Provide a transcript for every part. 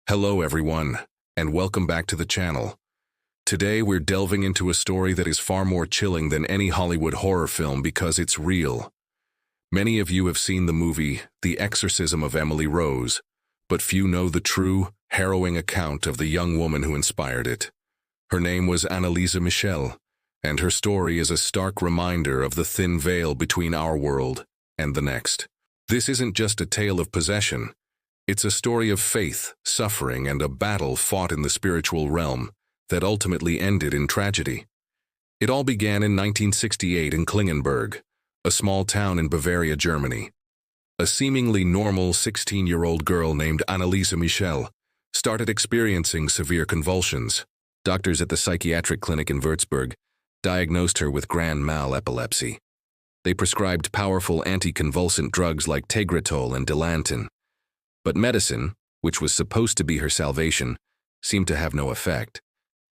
Hello everyone, and welcome back to the channel. Today we're delving into a story that is far more chilling than any Hollywood horror film because it's real. Many of you have seen the movie The Exorcism of Emily Rose, but few know the true, harrowing account of the young woman who inspired it. Her name was Anneliese Michel, and her story is a stark reminder of the thin veil between our world and the next. This isn't just a tale of possession. It's a story of faith, suffering, and a battle fought in the spiritual realm that ultimately ended in tragedy. It all began in 1968 in Klingenberg, a small town in Bavaria, Germany. A seemingly normal 16-year-old girl named Anneliese Michel started experiencing severe convulsions. Doctors at the psychiatric clinic in Würzburg diagnosed her with grand mal epilepsy. They prescribed powerful anticonvulsant drugs like Tegretol and Dilantin. But medicine, which was supposed to be her salvation, seemed to have no effect.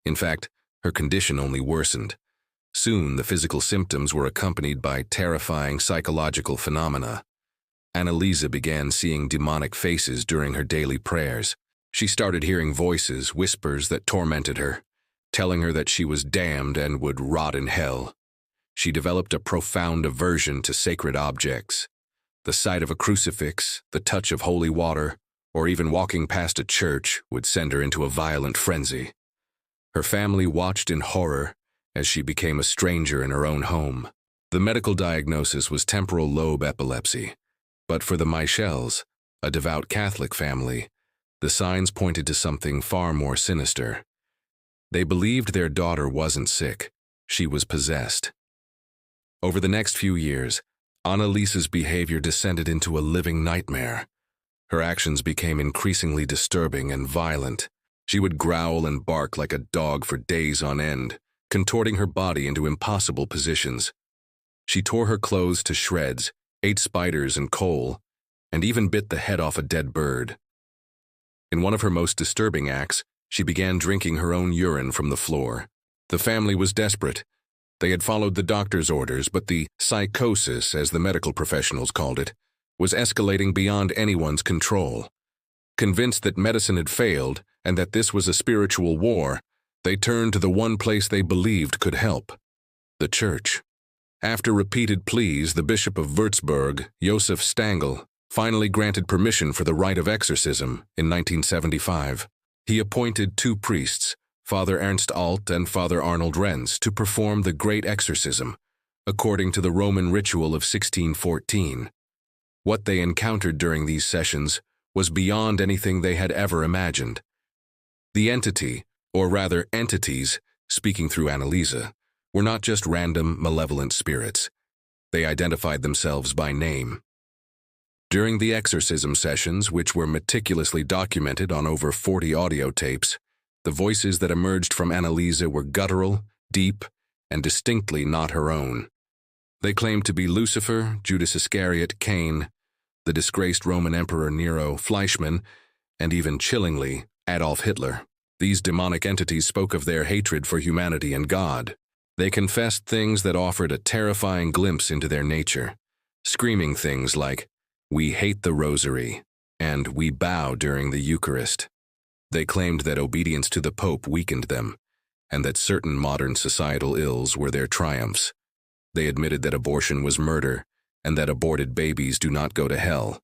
In fact, her condition only worsened. Soon, the physical symptoms were accompanied by terrifying psychological phenomena. Anneliese began seeing demonic faces during her daily prayers. She started hearing voices, whispers that tormented her, telling her that she was damned and would rot in hell. She developed a profound aversion to sacred objects. The sight of a crucifix, the touch of holy water, or even walking past a church would send her into a violent frenzy. Her family watched in horror as she became a stranger in her own home. The medical diagnosis was temporal lobe epilepsy, but for the Michels, a devout Catholic family, the signs pointed to something far more sinister. They believed their daughter wasn't sick, she was possessed. Over the next few years, Anneliese's behavior descended into a living nightmare. Her actions became increasingly disturbing and violent. She would growl and bark like a dog for days on end, contorting her body into impossible positions. She tore her clothes to shreds, ate spiders and coal, and even bit the head off a dead bird. In one of her most disturbing acts, she began drinking her own urine from the floor. The family was desperate. They had followed the doctor's orders, but the psychosis, as the medical professionals called it, was escalating beyond anyone's control. Convinced that medicine had failed and that this was a spiritual war, they turned to the one place they believed could help: the church. After repeated pleas, the Bishop of Würzburg, Josef Stangl, finally granted permission for the rite of exorcism in 1975. He appointed two priests, Father Ernst Alt and Father Arnold Renz, to perform the Great Exorcism, according to the Roman ritual of 1614. What they encountered during these sessions was beyond anything they had ever imagined. The entity, or rather entities, speaking through Anneliese, were not just random, malevolent spirits. They identified themselves by name. During the exorcism sessions, which were meticulously documented on over 40 audio tapes, the voices that emerged from Anneliese were guttural, deep, and distinctly not her own. They claimed to be Lucifer, Judas Iscariot, Cain, the disgraced Roman Emperor Nero, Fleischmann, and even chillingly, Adolf Hitler. These demonic entities spoke of their hatred for humanity and God. They confessed things that offered a terrifying glimpse into their nature, screaming things like, "We hate the rosary," and "We bow during the Eucharist." They claimed that obedience to the Pope weakened them, and that certain modern societal ills were their triumphs. They admitted that abortion was murder, and that aborted babies do not go to hell,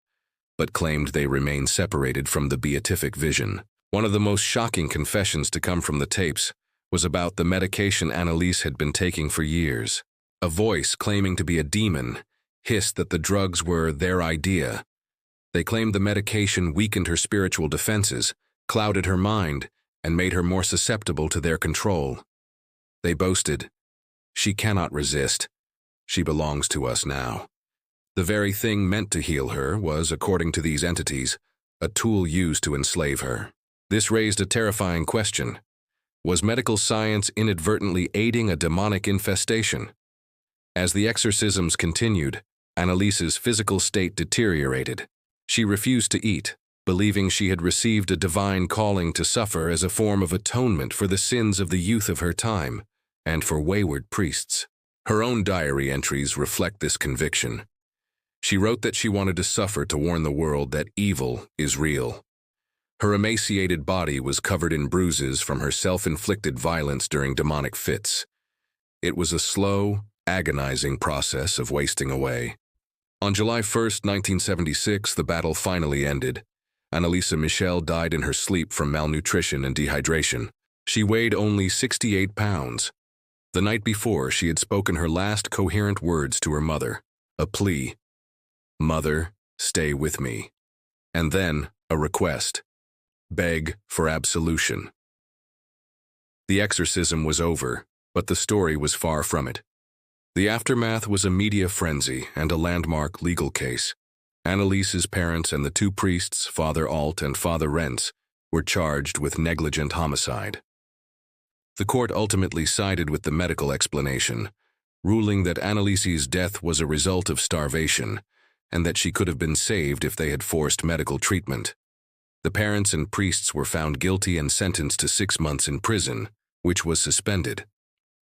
but claimed they remain separated from the beatific vision. One of the most shocking confessions to come from the tapes was about the medication Anneliese had been taking for years. A voice claiming to be a demon hissed that the drugs were their idea. They claimed the medication weakened her spiritual defenses, clouded her mind, and made her more susceptible to their control. They boasted, "She cannot resist. She belongs to us now." The very thing meant to heal her was, according to these entities, a tool used to enslave her. This raised a terrifying question. Was medical science inadvertently aiding a demonic infestation? As the exorcisms continued, Anneliese's physical state deteriorated. She refused to eat, believing she had received a divine calling to suffer as a form of atonement for the sins of the youth of her time and for wayward priests. Her own diary entries reflect this conviction. She wrote that she wanted to suffer to warn the world that evil is real. Her emaciated body was covered in bruises from her self-inflicted violence during demonic fits. It was a slow, agonizing process of wasting away. On July 1st, 1976, the battle finally ended. Anneliese Michel died in her sleep from malnutrition and dehydration. She weighed only 68 pounds. The night before, she had spoken her last coherent words to her mother, a plea. "Mother, stay with me." And then, a request. Beg for absolution. The exorcism was over, but the story was far from it. The aftermath was a media frenzy and a landmark legal case. Anneliese's parents and the two priests, Father Alt and Father Rentz, were charged with negligent homicide. The court ultimately sided with the medical explanation, ruling that Anneliese's death was a result of starvation and that she could have been saved if they had forced medical treatment. The parents and priests were found guilty and sentenced to 6 months in prison, which was suspended.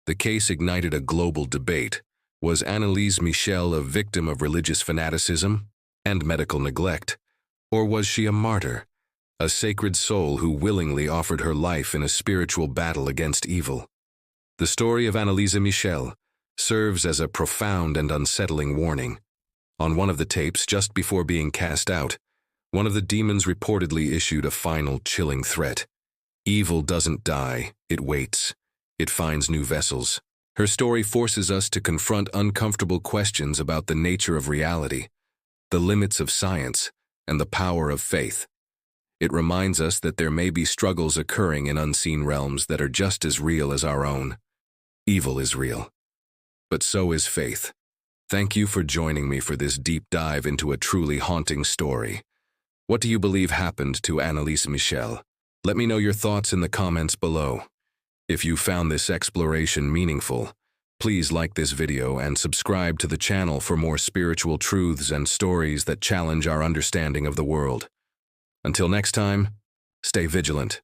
The case ignited a global debate. Was Anneliese Michel a victim of religious fanaticism and medical neglect, or was she a martyr, a sacred soul who willingly offered her life in a spiritual battle against evil? The story of Anneliese Michel serves as a profound and unsettling warning. On one of the tapes, just before being cast out, one of the demons reportedly issued a final chilling threat. Evil doesn't die, it waits. It finds new vessels. Her story forces us to confront uncomfortable questions about the nature of reality, the limits of science, and the power of faith. It reminds us that there may be struggles occurring in unseen realms that are just as real as our own. Evil is real, but so is faith. Thank you for joining me for this deep dive into a truly haunting story. What do you believe happened to Anneliese Michel? Let me know your thoughts in the comments below. If you found this exploration meaningful, please like this video and subscribe to the channel for more spiritual truths and stories that challenge our understanding of the world. Until next time, stay vigilant.